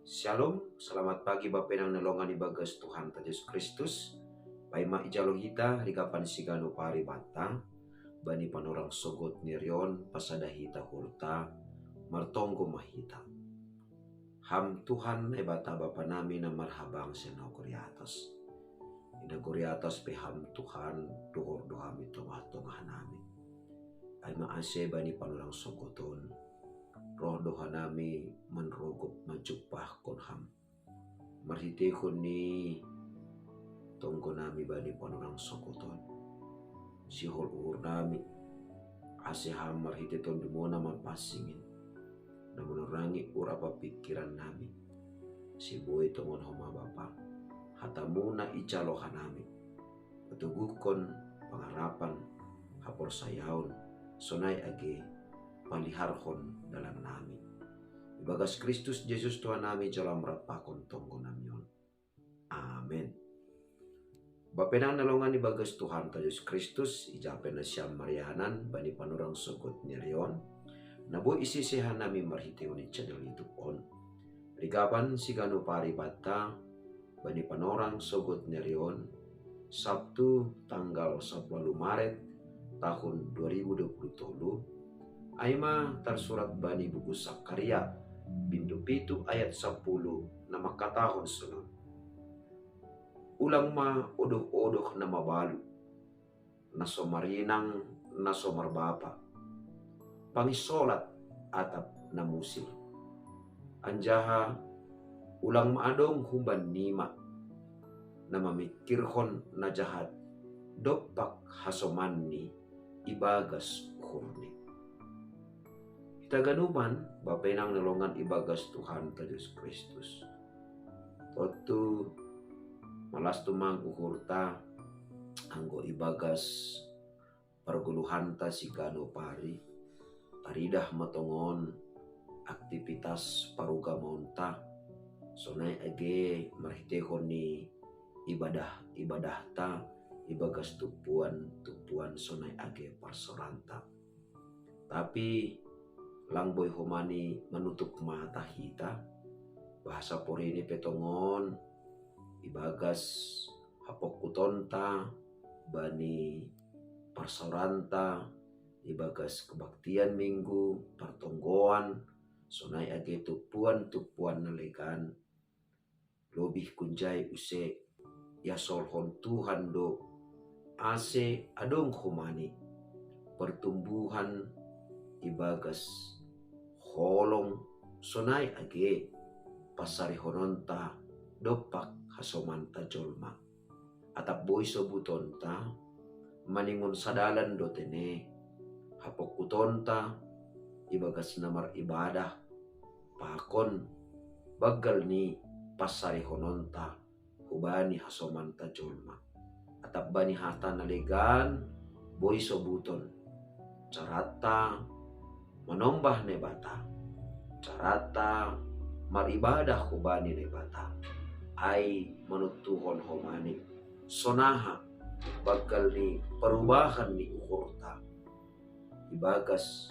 Shalom, selamat pagi Bapak yang nolongan ibagas Tuhan Yesus Kristus. Paima ijalo hita rikapan sigano pari batang bani panorang sogot nirion pasada hita hurta martonggo mahita. Ham Tuhan ebata Bapa nami na marhabang senogoriatos. Inagoriatos pe ham Tuhan dohor dohami tongah-tongah nami. Ay maase bani panorang sogoton. Roh doha nami menrogop majupah kon ham. Marhite kon ni tonggo nami bani panorang sokoton. Sihol uhur nami ase ham marhite ton dumona mapasingin. Na menerangi urapa pikiran nami. Si boy tongon homa bapa. Hatamuna icaloha nami. Patugukon pangarapan hapor sayaon sonai age paliharhon dalam nami. Ibagas Kristus Yesus Tuhan nami jalan merapakon tonggo namion. Amin. Bapenang nalongan ibagas Tuhan Yesus Kristus ijapen na siyam marianan bani panurang sogot nirion. Nabo isisihan nami marhiteon ni channel YouTube on. Rigapan sigano pari bata bani panorang sogot nirion Sabtu tanggal 10 Maret tahun 2020. Aima tersurat bani buku Sakaria bindu pitu ayat 10 na makatahon sunod. Ulang ma odoh-odoh na mabalu na somarinang na somarbapa pangisolat atap na musil. Anjaha ulang maadong humban nima na mamikirhon na jahat dopak hasomanni ibagas uhurni. Itaganuman bapenang nalongan ibagas Tuhan Yesus Kristus. Totu malas tumang uhurta anggo ibagas perguluhanta sigano pari taridah matongon aktivitas parugamonta sonai age marhitehon ni ibadah ta ibagas tupuan sonai age parsoranta. Tapi langboy humani menutup mata hita bahasa pori ini petongon ibagas hapokutonta bani parsoranta ibagas kebaktian minggu partonggoan sonai age tupuan nalegan lebih kunjai use ya solhon Tuhan do ase adong humani pertumbuhan ibagas holong sonai age pasari hononta dopak hasomanta jolma atap boy sobutonta maningon sadalan dotene hapokutonta ibagas namar ibadah pakon bagal ni pasari hononta hubani hasomanta jolma atap bani hata nalegan boy sobuton carata manombah nebata carata maribadah hubani nebata ay manutuhon homani sonaha bakal ni perubahan ni uhurta ibagas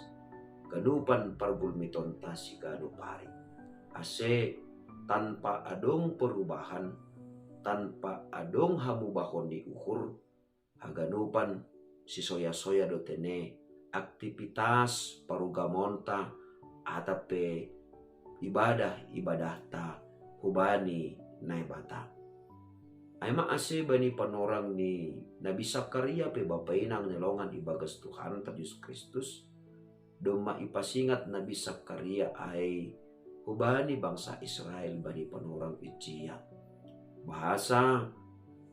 ganupan parbulmitonta si ganu pari ase tanpa adong perubahan tanpa adong hamubahon ni uhur haganupan si soya-soya dotene aktivitas parugamonta atape ibadah ta hubani naibata. Aima ase bani panorang ni Nabi Sakaria pe bapainang nelongan ibagas Tuhan Yesus Kristus doma ipasingat Nabi Sakaria ay hubani bangsa Israel bani panorang ijia bahasa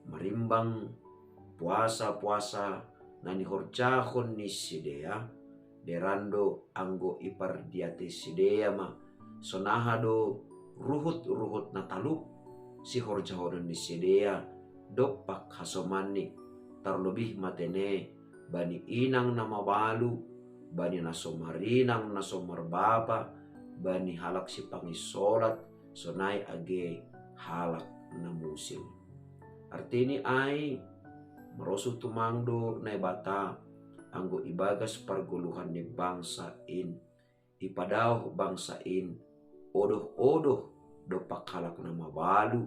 marimbang puasa na nihorjahon ni sidea derando anggo ipardiate sidea ma sonahado ruhut na taluk si horjahon ni sidea dopak hasomani terlebih matene bani inang na mabalu bani nasomarinang nasomarbaba bani halak si pangisolat sonai age halak na musil. Artini ay merosu tumangdo na bata anggo ibagas parguluhan ni bangsa in ipadaw bangsa in odoh-odoh dopak halak na mabalu,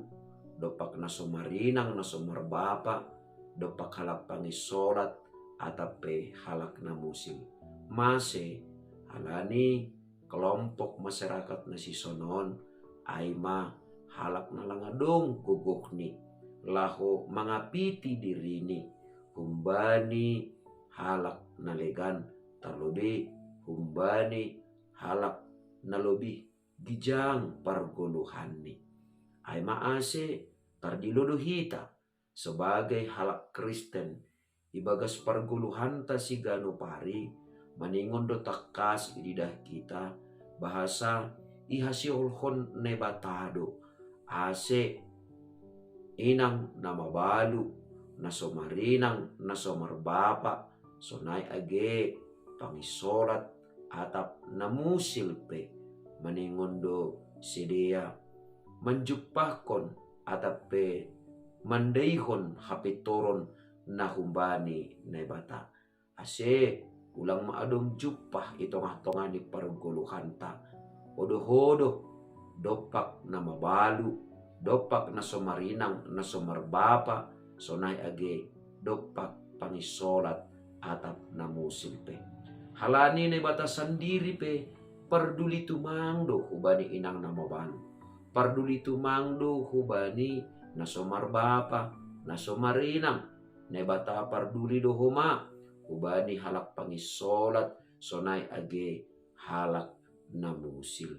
dopak na sumarinang na sumarbapa, dopak halak pangisolat, atape halak na musil. Mase halani kelompok masyarakat na sisonon ay halak na langadong gugukni, laho mangapiti dirini, humbani halak na legan, talubi humbani halak na lobi gijang parguluhan ni. Ay maase tardiluluhita sebagai halak Kristen ibagas parguluhanta si ganupari maningon do takas ididah kita bahasa ihasiolhon nebatado ase inang namabalu na somarinang na somarbapa sonay age pangisolat atap namusilpe maningondo sidia manjupakon atape mandaihon hapitoron na humbani nebata ase ulang maadong jupah itong-tongan ni parguluhanta odo-hodo dopak na mabalu, dopak na somarinang na somarbapa sonay age dopak pangisolat atap na musilpe. Halani na bata sandiri pe parduli tumangdo hubani inang na mabalu. Parduli tumangdo hubani na somarbapa na somarinang na bata parduli do huma hubani halak pangisolat sonay age halak na musil.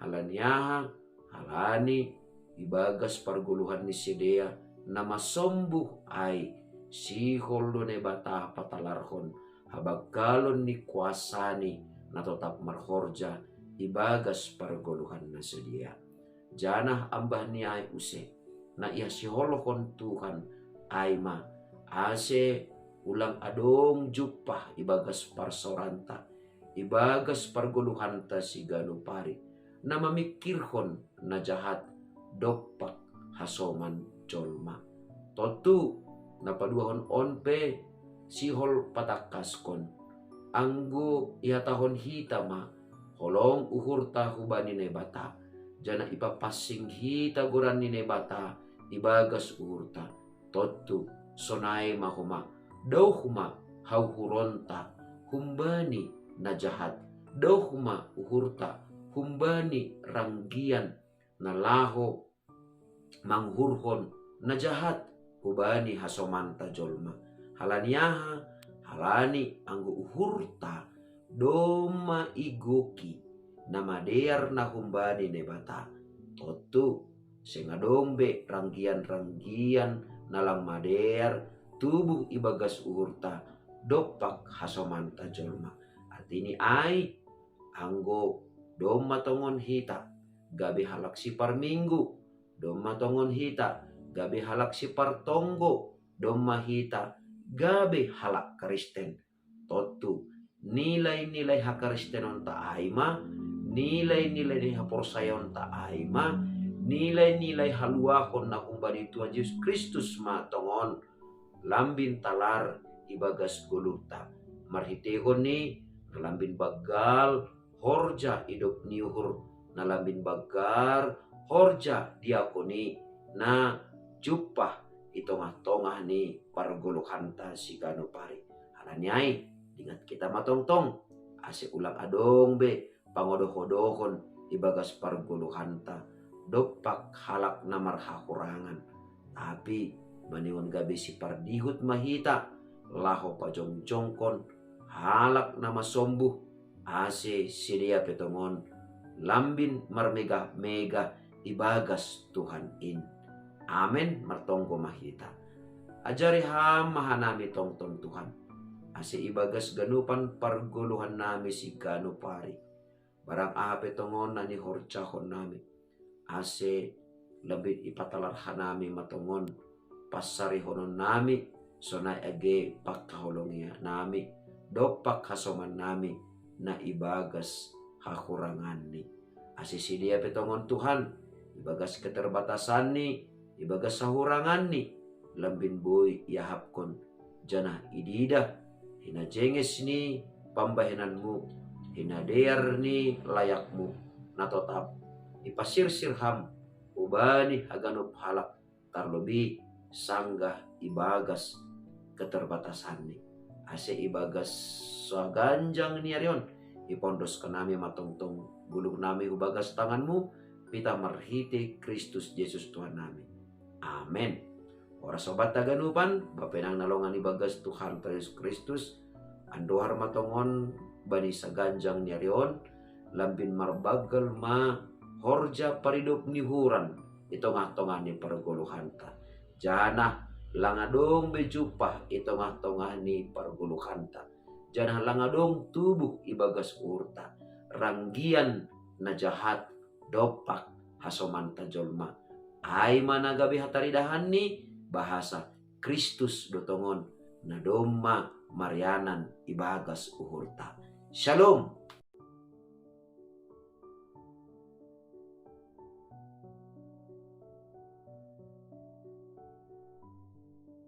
Halaniaha halani ibagas parguluhan ni sidea na masombuh ay sihol do ne bata patalarhon habagkalon ni kuasani na tetap marhorja ibagas parguluhan na sedia. Janah ambah ni ay use na iya siholokon Tuhan ay ase ulang adong jupah ibagas parsoranta ibagas parguluhanta si ganupari na mamikirhon na jahat dopak hasoman jolma totu na paduahon onpe sihol patakaskon anggo ihatahon hitama holong uhurta hubani nebata jana ipapasing hita goran ni nebata ibagas uhurta totu sonai mahuma daw huma hauhuronta humbani na jahat daw huma uhurta humbani ranggian na laho manghurhon na jahat hubani hasomanta jolma halaniaha halani anggo uhurta doma igoki na madear na humbani nebata totu sengadombe ranggian-ranggian nalang madear tubuh ibagas uhurta dopak hasomanta jolma artini ay anggo doma tongon hita gabe halak si parminggu doma tongon hita gabe halak si partonggo doma hita gabe halak Kristen totu nilai-nilai hakristenon ta aima nilai-nilai ni haporsayon ta aima nilai-nilai haluakon na kumbani Tuhan Yesus Kristus matongon lambin talar ibagas guluta marhitehon ni lambin bagal horja idop niuhur na lambin bagar horja diakoni na jupah itongah-tongah ni parguluhanta si ganupari halaniai ingat kita matongtong ase ulang adong be pangodoh-odohon ibagas parguluhanta dopak halak na marhakurangan tapi maningon gabe si pardihut mahita laho pajong-jongkon halak na masombuh ase sidia petongon lambin marmega-mega ibagas Tuhan in amen martongko mahita ajari ham mahanami tongtong Tuhan ase ibagas ganupan parguluhan nami si ganupari barang ape tongon na ni horcahon nami ase lebih ipatalarhan nami matongon pasarihonon nami sonay age pagkaholongya nami dopak hasoman nami na ibagas hakurangan ni asisidia petongon Tuhan ibagas keterbatasan ni ibagas sahurangan ni lambin boy iahapkon janah idida hinajenges ni pambahinanmu hinadear ni layakmu na tetap ipasirsirham ubani haganop halak tarlobi sanggah ibagas keterbatasan ni. Ase ibagas sa ganjang ni arion ipondos kanami matungtong gulog nami ubagas tanganmu pita marhiti Kristus Yesus Tuhan nami. Amen. Ora sobat taganupan bapenang nalongan ibagas Tuhan Yesus Kristus andohar matongon bani sa ganjang ni arion lambin marbagal ma horja paridop ni huran ito nga ni parguluhanta. Jana langadong bejupah ito nga ni parguluhanta. Jana langadong tubuh ibagas urta. Ranggian na jahat dopak hasomanta jolma. Ay managabi hataridahan ni bahasa Kristus dotongon na doma marianan ibagas uhurta. Shalom.